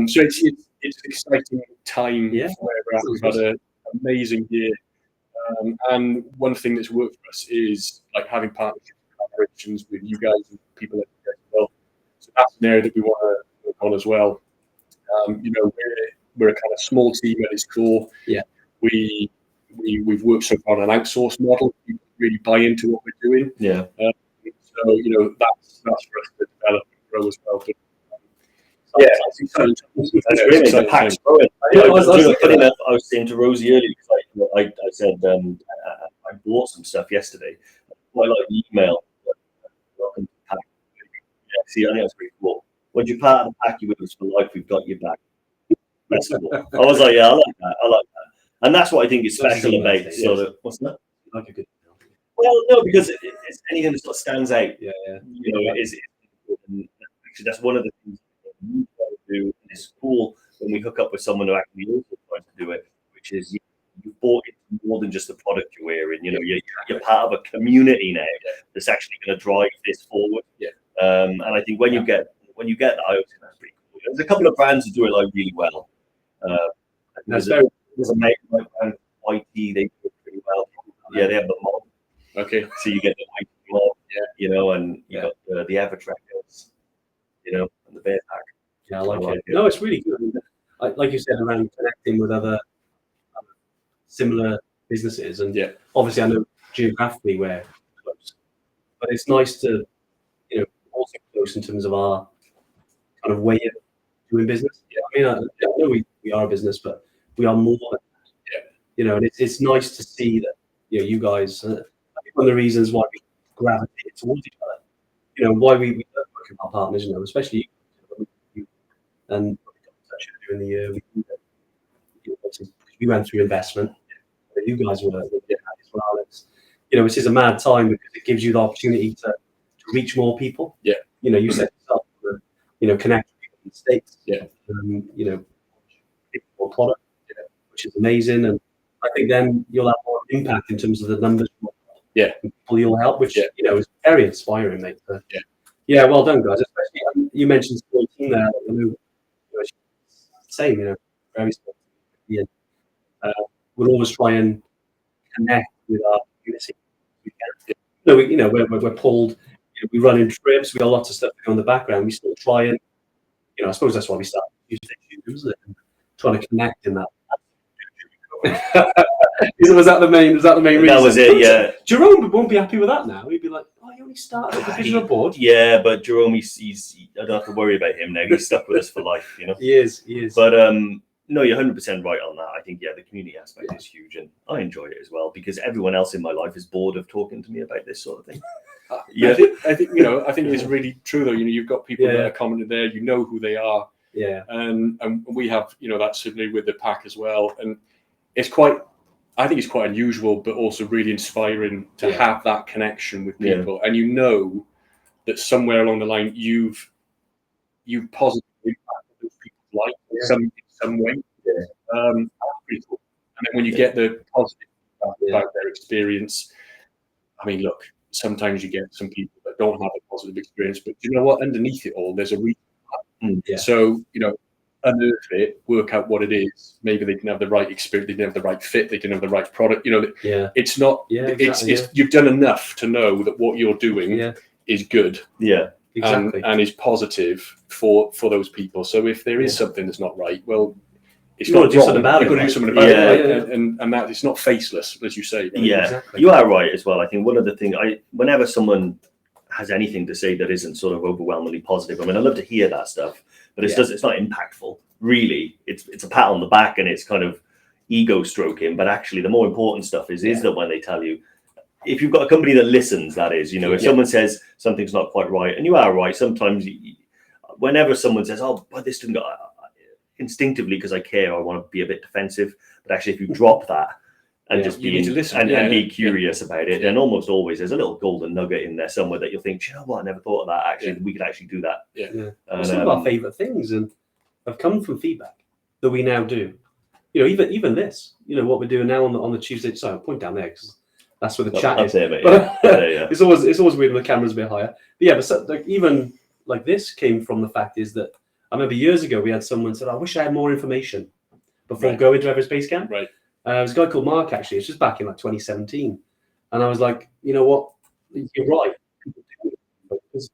So it's an exciting time where we're at. We've had an amazing year. And one thing that's worked for us is like having partnerships and collaborations with you guys and people like you guys as well. So that's an area that we want to work on as well. We're a kind of small team at its core. We've worked so far on an outsourced model. We really buy into what we're doing. So that's for us to develop and grow as well. But, the pack's growing. I was saying to Rosie earlier, because I said I bought some stuff yesterday. I like the email. Welcome to the pack. See, I think that's pretty cool. When you're part of the pack, you with us for life. We've got your back. That's cool. I was like, I like that. And that's what I think is special about sort of. What's that? Like a good. Well, no, because it's anything that sort of stands out. Actually, that's one of the things we try to do. And it's cool when we hook up with someone who actually also tries to do it, which is you bought it more than just the product you're wearing. You're part of a community now that's actually going to drive this forward. And I think when you get that, I think that's pretty cool. There's a couple of brands that do it like really well. There's a mate like brand YT, they do it pretty well. They have the mob. Okay. So you get the white mob, and you got the Evertrackers, and the Bearhug. Yeah, I like it. No, it's really good. Like you said, around connecting with other similar businesses, and obviously I know geographically we're close, but it's nice to, also close in terms of our kind of way of doing business. I know we are a business, but we are more than that. And it's nice to see that you guys. I think one of the reasons why we gravitate towards each other, why we work with our partners, especially you, and during the year we went through investment. You guys were as well. It's just a mad time because it gives you the opportunity to reach more people. You said yourself, connect with people in the States. More product, which is amazing, and I think then you'll have more impact in terms of the numbers. People you'll help, which is very inspiring, mate. Well done, guys. Especially you mentioned small team there. Same, very small team. We'll always try and connect with our community. We're pulled. We run in trips. We got lots of stuff going on in the background. We still try and, I suppose that's why we started using YouTube, isn't it? And trying to connect in that. Was that the main reason? That was it, yeah. Jerome won't be happy with that now. He'd be like, you only started at the digital board. Yeah, but Jerome, he's I don't have to worry about him now. He's stuck with us for life, He is. But no, you're 100% right on that. I think, the community aspect is huge, and I enjoy it as well because everyone else in my life is bored of talking to me about this sort of thing. I think it's really true though. You've got people that are commenting there. You know who they are. Yeah. And we have, that certainly with the pack as well. And it's quite, I think it's quite unusual, but also really inspiring to have that connection with people. And that somewhere along the line, you've positively impacted those people's life in some way. That's pretty cool. And then when you get the positive about their experience, I mean, look, sometimes you get some people that don't have a positive experience, but you know what? Underneath it all, there's a reason. So, unearth it, work out what it is. Maybe they didn't have the right experience, they didn't have the right fit, they didn't have the right product. It's not. It's you've done enough to know that what you're doing is good. Exactly. And is positive for those people. So if there is something that's not right, well, it's got to do something about it. You've got to do something about it, and that it's not faceless, as you say. Right? Exactly. You are right as well. I think one of the things whenever someone has anything to say that isn't sort of overwhelmingly positive, I mean, I love to hear that stuff, but it's not impactful. Really, it's a pat on the back and it's kind of ego stroking. But actually, the more important stuff is that when they tell you, if you've got a company that listens, that is, if someone says something's not quite right, and you are right, sometimes whenever someone says, "Oh, but this didn't go," instinctively because I care, I want to be a bit defensive. But actually, if you drop that and just be curious about it, then almost always there's a little golden nugget in there somewhere that you'll think, you know what, I never thought of that. Actually, we could actually do that. And some of our favourite things have come from feedback that we now do. Even this, what we're doing now on the Tuesday. Sorry, I'll point down there because that's where the chat is. It's always weird when the camera's a bit higher. But even like this came from the fact is that I remember years ago we had someone said, "I wish I had more information before going to Everest Base Camp." Right. There's a guy called Mark, actually. It's just back in 2017. And I was like, you know what? You're right. Because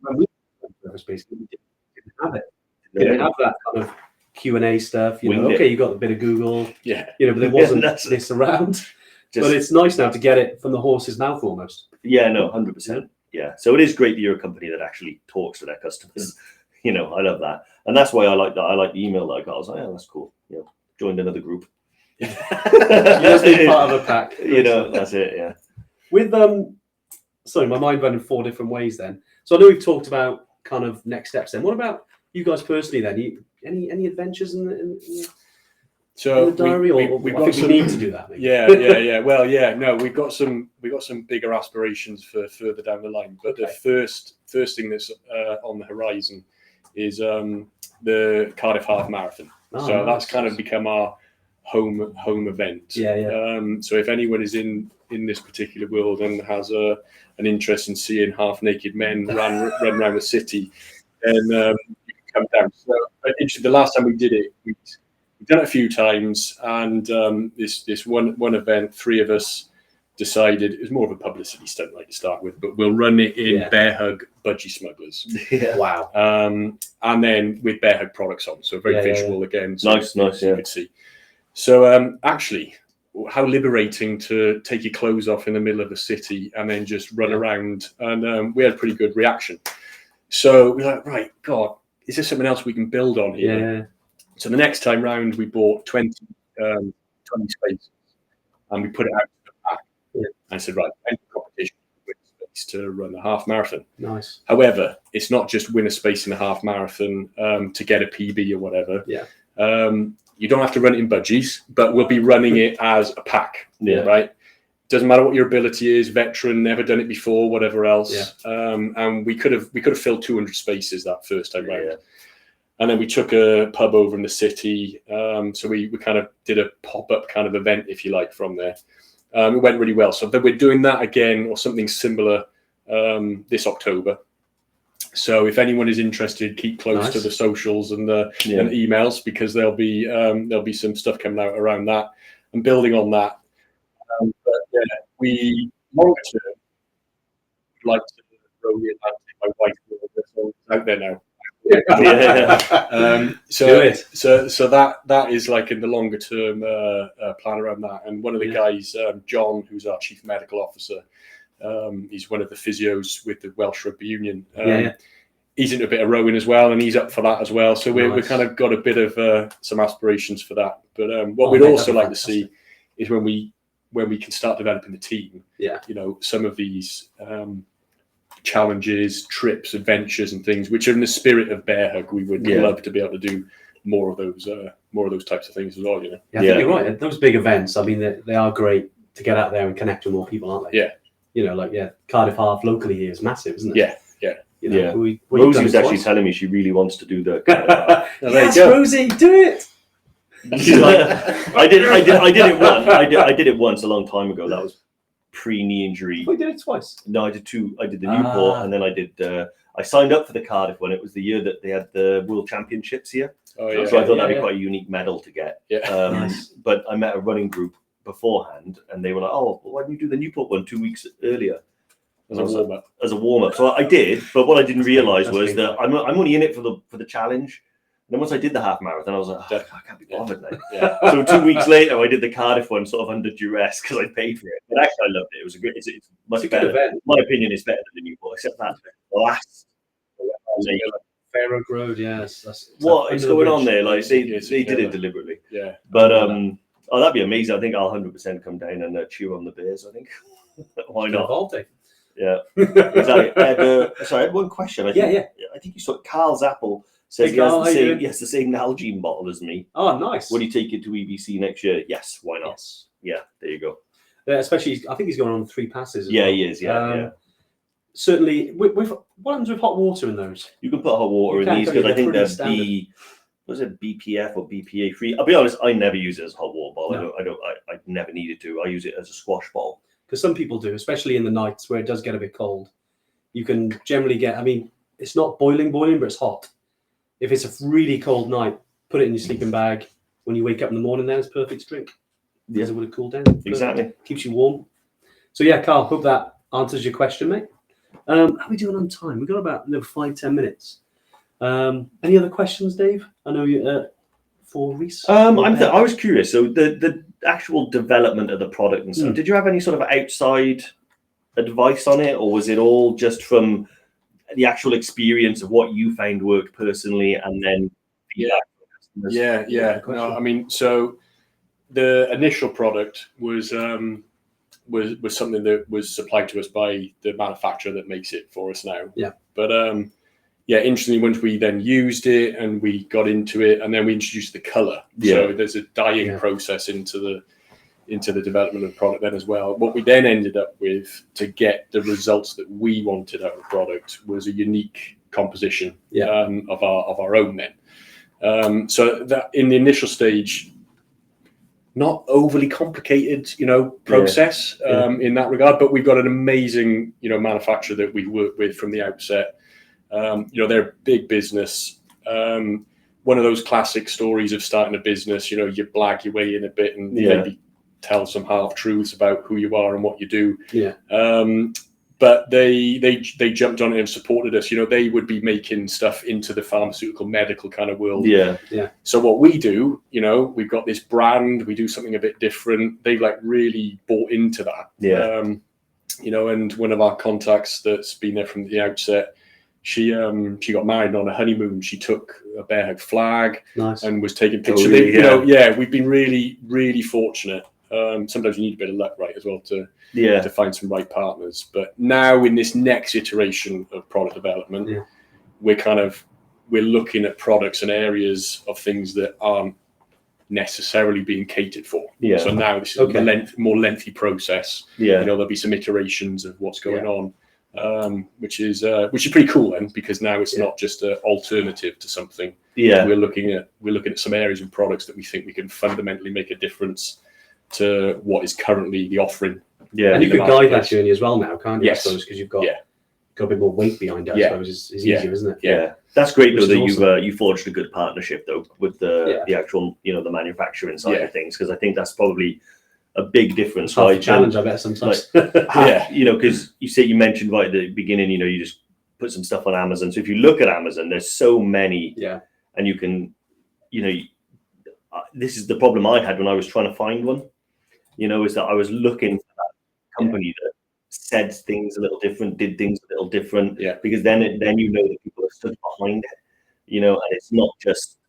when we went to Everest Base Camp, we didn't have it. We didn't have that kind of Q&A stuff. Okay, you got a bit of Google. Yeah. But there wasn't this around. But it's nice now to get it from the horse's mouth almost. Yeah, no, 100%. Yeah. So it is great that you're a company that actually talks to their customers. I love that. And that's why I like that. I like the email that I got. I was like, that's cool. Joined another group. You're just being part of a pack. That's it. Yeah. With sorry, my mind went in 4 different ways then. So I know we've talked about kind of next steps then. What about you guys personally then? Any adventures in the diary, we need to do that. Maybe. Yeah. Well, no, we've got some bigger aspirations for further down the line. But the first thing that's on the horizon is the Cardiff Half Marathon. That's kind of become our home event. So if anyone is in this particular world and has an interest in seeing half naked men run around the city, then you can come down. So the last time we did it, we've done it a few times, and this one event, 3 of us decided it was more of a publicity stunt, to start with, but we'll run it in Bearhug Budgie Smugglers. Wow. And then with Bearhug products on, so very visual again. So nice. You could see. So actually, how liberating to take your clothes off in the middle of the city and then just run around. And we had a pretty good reaction. So we're like, right, God, is there something else we can build on here? Yeah. So the next time round, we bought 20 spaces and we put it out to the pack. And I said, right, end the competition, win a space to run the half marathon. Nice. However, it's not just win a space in a half marathon to get a PB or whatever. You don't have to run it in budgies, but we'll be running it as a pack, right? Doesn't matter what your ability is, veteran, never done it before, whatever else. And we could have filled 200 spaces that first time round. And then we took a pub over in the city. So we kind of did a pop-up kind of event, if you like, from there. It went really well. So then we're doing that again or something similar this October. So if anyone is interested, keep close to the socials and the and emails, because there'll be some stuff coming out around that and building on that. But we longer term would like to roll the Atlantic. My wife is out there now. So that is like in the longer term plan around that. And one of the guys, John, who's our chief medical officer, he's one of the physios with the Welsh Rugby Union. He's into a bit of rowing as well, and he's up for that as well. So we're kind of got a bit of some aspirations for that. But what we'd also like to see is when we can start developing the team. Some of these challenges, trips, adventures, and things, which are in the spirit of Bearhug. We would love to be able to do more of those types of things as well. You know. Yeah, I think you're right. Those big events, I mean, they are great to get out there and connect with more people, aren't they? Yeah. You know, like Cardiff Half locally here is massive, isn't it? Yeah. You know, Rosie was actually telling me she really wants to do the. Yes, Rosie, do it. She's like, I did it once. I did it once a long time ago. That was pre-knee injury. We did it twice. No, I did two. I did the Newport, and then I did. I signed up for the Cardiff one. It was the year that they had the World Championships here. Oh, yeah. So I thought that'd be quite a unique medal to get. Yeah. Nice. But I met a running group beforehand, and they were like, "Oh, why didn't you do the Newport one 2 weeks earlier?" As a warm up. So I did, but what I didn't realise was that I'm only in it for the challenge. And then once I did the half marathon, I was like, I can't be bothered now. Yeah. So 2 weeks later, I did the Cardiff one sort of under duress because I paid for it. But actually, I loved it. It was a great. It's much better. In my opinion, it's better than the Newport, except that the last. Fair Oak Road, yes. What is going on there? Like they did it deliberately. Yeah. But that'd be amazing. I think I'll 100% come down and cheer on the Bears. I think. Why not? Yeah. Exactly. Sorry, I had one question. I think you saw Carl Zappel says he has the same Nalgene bottle as me. Oh, nice. Would he take it to EBC next year? Yes. Why not? Yes. Yeah. There you go. Yeah, especially, I think he's going on 3 passes. Yeah, he is. Yeah. Certainly, with what happens with hot water in those? You can put hot water in these because I think they're BPF or BPA free. I'll be honest, I never use it as a hot water bottle. No. I never needed to. I use it as a squash ball. Because some people do, especially in the nights where it does get a bit cold. You can generally get, I mean, it's not boiling, but it's hot. If it's a really cold night, put it in your sleeping bag. When you wake up in the morning, then it's perfect to drink. Because it would have cooled down. Exactly. Keeps you warm. So yeah, Carl, hope that answers your question, mate. How are we doing on time? We've got about 5-10 minutes. Any other questions, Dave? I know you for Rhys. I was curious. So the actual development of the product and stuff. Did you have any sort of outside advice on it, or was it all just from the actual experience of what you found worked personally, and then Yeah. No, I mean, so the initial product was something that was supplied to us by the manufacturer that makes it for us now. Yeah. But interestingly, once we then used it and we got into it, and then we introduced the color. Yeah. So there's a dyeing process into the development of the product then as well. What we then ended up with to get the results that we wanted out of the product was a unique composition of our own then. So that in the initial stage, not overly complicated, process in that regard, but we've got an amazing, manufacturer that we work with from the outset. They're a big business. One of those classic stories of starting a business, you blag your way in a bit and maybe tell some half truths about who you are and what you do. Yeah. But they jumped on it and supported us. They would be making stuff into the pharmaceutical, medical kind of world. Yeah. So what we do, we've got this brand. We do something a bit different. They've really bought into that. Yeah. And one of our contacts that's been there from the outset, she got married on a honeymoon. She took a Bearhug flag and was taking pictures. We've been really, really fortunate. Sometimes you need a bit of luck, right, as well to find some right partners. But now in this next iteration of product development, we're looking at products and areas of things that aren't necessarily being catered for. Yeah. So now this is a more lengthy process. Yeah. There'll be some iterations of what's going on, which is pretty cool then, because now it's not just an alternative to something. Yeah. We're looking at some areas and products that we think we can fundamentally make a difference to what is currently the offering. Yeah, and you could guide that journey as well now, can't you? Yes. I suppose, because you've got a bit more weight behind it. I suppose is easier, isn't it? Yeah, that's great though that you forged a good partnership though with the actual the manufacturing side of things, because I think that's probably a big difference. Half a challenge, I bet sometimes. Because you mentioned right at the beginning, you just put some stuff on Amazon. So if you look at Amazon, there's so many, and you can, this is the problem I had when I was trying to find one. Is that I was looking for that company that said things a little different, did things a little different. Yeah. Because then that people are stood behind it, and it's not just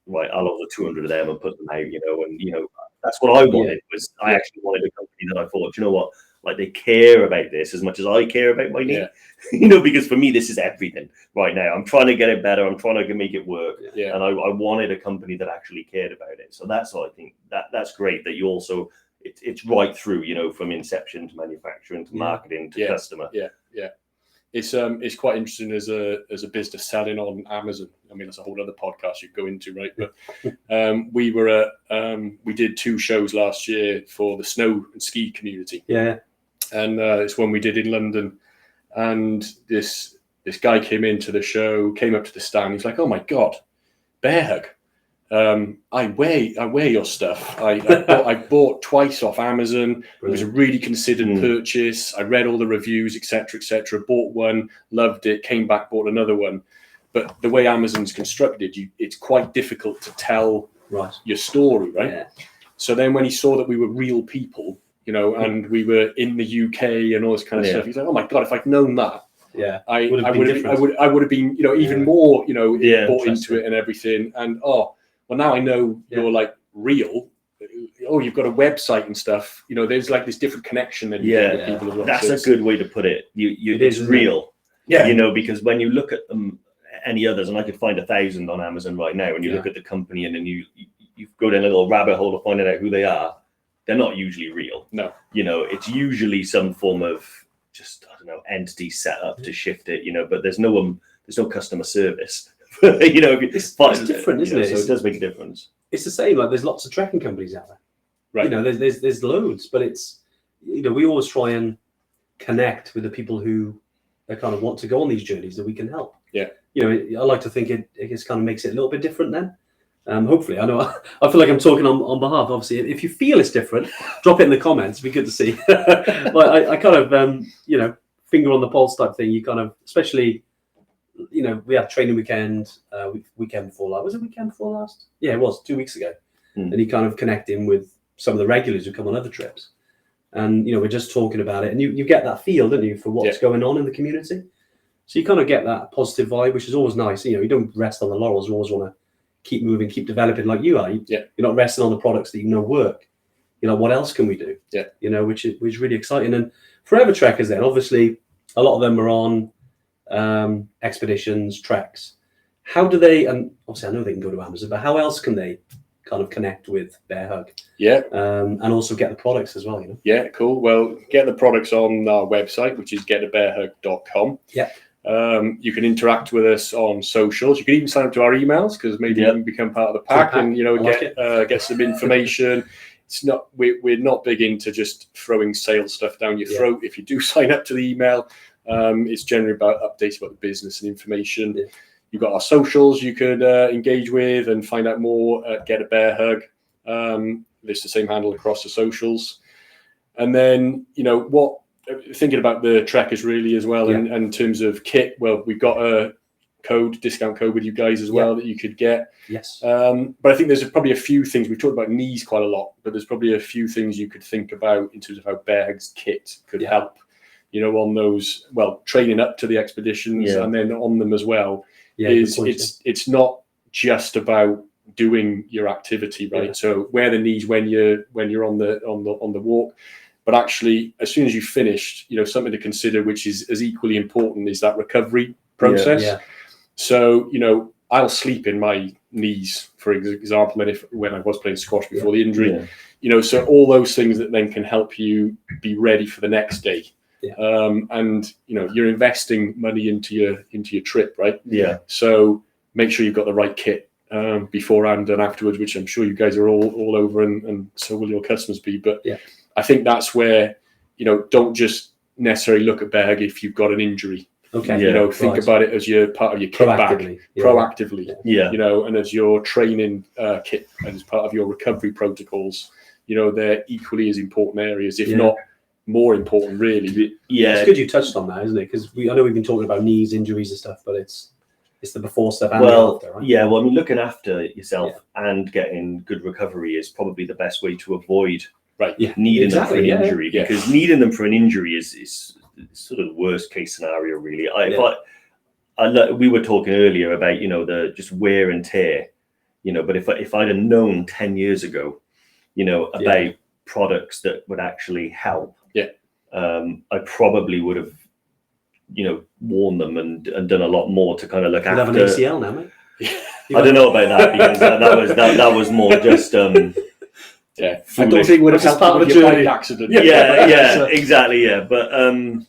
right. I'll order 200 of them and put them out, and that's what I wanted. Was I actually wanted a company that I thought, you know what, like they care about this as much as I care about my knee. Because for me, this is everything right now. I'm trying to get it better. I'm trying to make it work. Yeah. And I wanted a company that actually cared about it. So that's what I think that's great that you also, it's right through, from inception to manufacturing to marketing to customer. Yeah. It's quite interesting as a business selling on Amazon. I mean, that's a whole other podcast you go into, right? But we did 2 shows last year for the snow and ski community. Yeah. And it's one we did in London. And this guy came into the show, came up to the stand. He's like, "Oh my God, Bearhug. I wear your stuff. I bought twice off Amazon. It was a really considered purchase. I read all the reviews, etc. Bought one, loved it, came back, bought another one. But the way Amazon's constructed, it's quite difficult to tell your story, right? Yeah. So then when he saw that we were real people, and we were in the UK and all this kind of stuff, he's like, "Oh my God, if I'd known that, I would have been, even more, bought into it and everything. And well, now I know you're like real. Oh, you've got a website and stuff. There's like this different connection that you get with people as well." That's a good way to put it. It's real. Yeah. Because when you look at any others, and I could find 1,000 on Amazon right now, and you look at the company and then you go down a little rabbit hole of finding out who they are, they're not usually real. No. It's usually some form of just, I don't know, entity set up to shift it, but there's no customer service. It's different, isn't it? So it does make a difference. It's the same. Like there's lots of trekking companies out there. Right. There's loads, but it's, we always try and connect with the people who kind of want to go on these journeys that we can help. Yeah. I like to think it just kind of makes it a little bit different then. Hopefully, I know I feel like I'm talking on behalf. Obviously, if you feel it's different, drop it in the comments. It'd be good to see. But I kind of, finger on the pulse type thing. You kind of, especially, we had training weekend, weekend before last. Was it weekend before last? Yeah, it was 2 weeks ago. And you kind of connecting with some of the regulars who come on other trips. And, we're just talking about it. And you get that feel, don't you, for what's going on in the community. So you kind of get that positive vibe, which is always nice. You don't rest on the laurels. You always want to keep moving, keep developing like you are. You're not resting on the products that work. What else can we do? Yeah. Which is really exciting. And forever trekkers then, obviously, a lot of them are on expeditions, treks. How do they, and obviously I know they can go to Amazon, but how else can they kind of connect with Bearhug? Yeah. And also get the products as well, Yeah, cool. Well, get the products on our website, which is getabearhug.com. Yeah. You can interact with us on socials. You can even sign up to our emails, because maybe you can become part of the pack and get some information. It's not we're not big into just throwing sales stuff down your throat. If you do sign up to the email, it's generally about updates about the business and information. Yeah. You've got our socials you could engage with and find out more at Get a Bearhug. It's the same handle across the socials. And then thinking about the trekkers really as well, and in terms of kit, well, we've got a discount code with you guys as well that you could get. Yes. But I think there's probably a few things. We've talked about knees quite a lot, but there's probably a few things you could think about in terms of how Bearhug's kit could help, on those, training up to the expeditions and then on them as well. Yeah, it's not just about doing your activity, right? Yeah. So wear the knees when you're on the walk. But actually, as soon as you've finished, something to consider, which is as equally important, is that recovery process. Yeah. So, I'll sleep in my knees, for example, when I was playing squash before the injury. Yeah. So all those things that then can help you be ready for the next day. Yeah. And you're investing money into your trip, right? Yeah. So make sure you've got the right kit beforehand and afterwards, which I'm sure you guys are all over, and so will your customers be. But I think that's where, don't just necessarily look at Bearhug if you've got an injury. Okay. Think about it as your part of your kit bag proactively. Yeah. And as your training kit and as part of your recovery protocols, they're equally as important areas, if not more important, really. Yeah. It's good you touched on that, isn't it? Because I know we've been talking about knees, injuries and stuff, but it's the before stuff and the after, right? Yeah. Well, looking after yourself and getting good recovery is probably the best way to avoid needing them for an injury, because needing them for an injury is sort of the worst case scenario, really. We were talking earlier about the just wear and tear, but if I'd have known 10 years ago about products that would actually help, I probably would have, worn them and done a lot more to kind of look You have after. an ACL now, mate. I don't know about that because that was more just Yeah, I don't think it would have helped part of the journey. Accident. yeah, exactly, yeah. But I mean,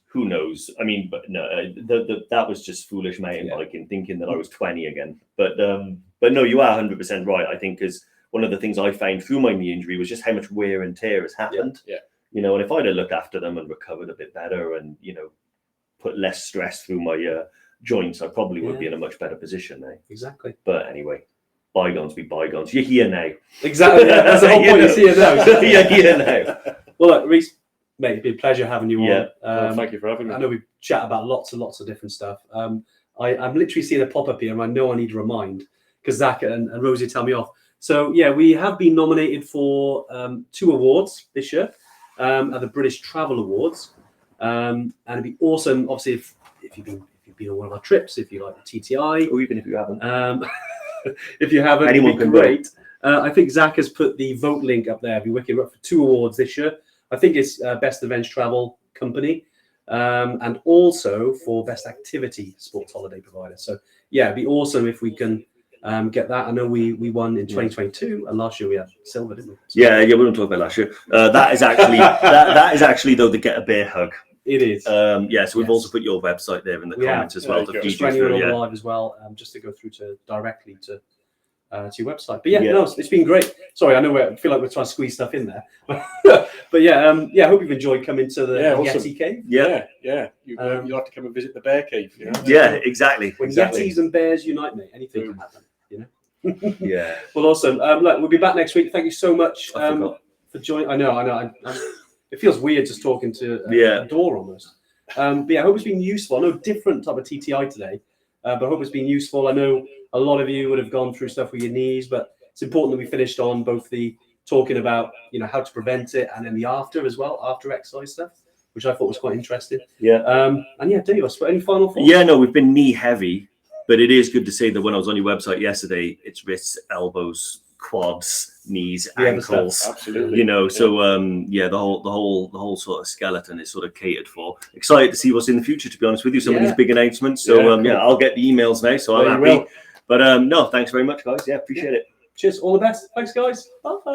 who knows? I mean, but no, that was just foolish mountain biking, thinking that I was 20 again. But no, you are 100% right. I think because one of the things I found through my knee injury was just how much wear and tear has happened. Yeah. And if I'd have looked after them and recovered a bit better and put less stress through my joints, I probably would be in a much better position now. Exactly. But anyway, bygones be bygones. You're here now. Exactly. Yeah, that's the whole point. You're here now. You're here now. Well, look, Rhys, mate, it'd be a pleasure having you on. Well, thank you for having me. I know we chat about lots and lots of different stuff. I'm literally seeing a pop up here, and I know I need to remind because Zach and Rosie tell me off. So yeah, we have been nominated for 2 awards this year at the British Travel Awards, and it'd be awesome. Obviously, if you've been on one of our trips, if you like the TTI, Or even if you haven't. if you haven't, Anyone it'd be can great. I think Zach has put the vote link up there. It'd be wicked. We're up for 2 awards this year. I think it's Best Events Travel Company, and also for Best Activity Sports Holiday Provider. So yeah, it'd be awesome if we can get that. I know we won in 2022, and last year we had silver, didn't we? So, Yeah, we don't talk about last year. That is actually that is actually though the Get a Bear Hug. it is. So we've also put your website there in the comments as well to feed Just you for anyone through. on Yeah. live as well, just to go through directly to your website. But no, it's been great. Sorry, I know I feel like we're trying to squeeze stuff in there, but yeah, I hope you've enjoyed coming to the awesome. Yeti Cave. Yeah. You'll have to come and visit the bear cave. Yeah, exactly. When Yetis and bears unite, mate, anything can happen. Yeah. Well, awesome. Look, we'll be back next week. Thank you so much I forgot. for joining. I know. It feels weird just talking to a door almost. But yeah, I hope it's been useful. I know different type of TTI today, but I hope it's been useful. I know a lot of you would have gone through stuff with your knees, but it's important that we finished on both the talking about how to prevent it and then the after as well, after exercise stuff, which I thought was quite interesting. Yeah. And yeah, Dave, any final thoughts? Yeah, no, we've been knee heavy, but it is good to say that when I was on your website yesterday, it's wrists, elbows, quads, knees, ankles. Absolutely. So the whole sort of skeleton is sort of catered for. Excited to see what's in the future, to be honest with you. Some of these big announcements. So cool. I'll get the emails now, so I'm happy. But no, thanks very much, guys. Yeah, appreciate it. Cheers, all the best. Thanks, guys. Bye.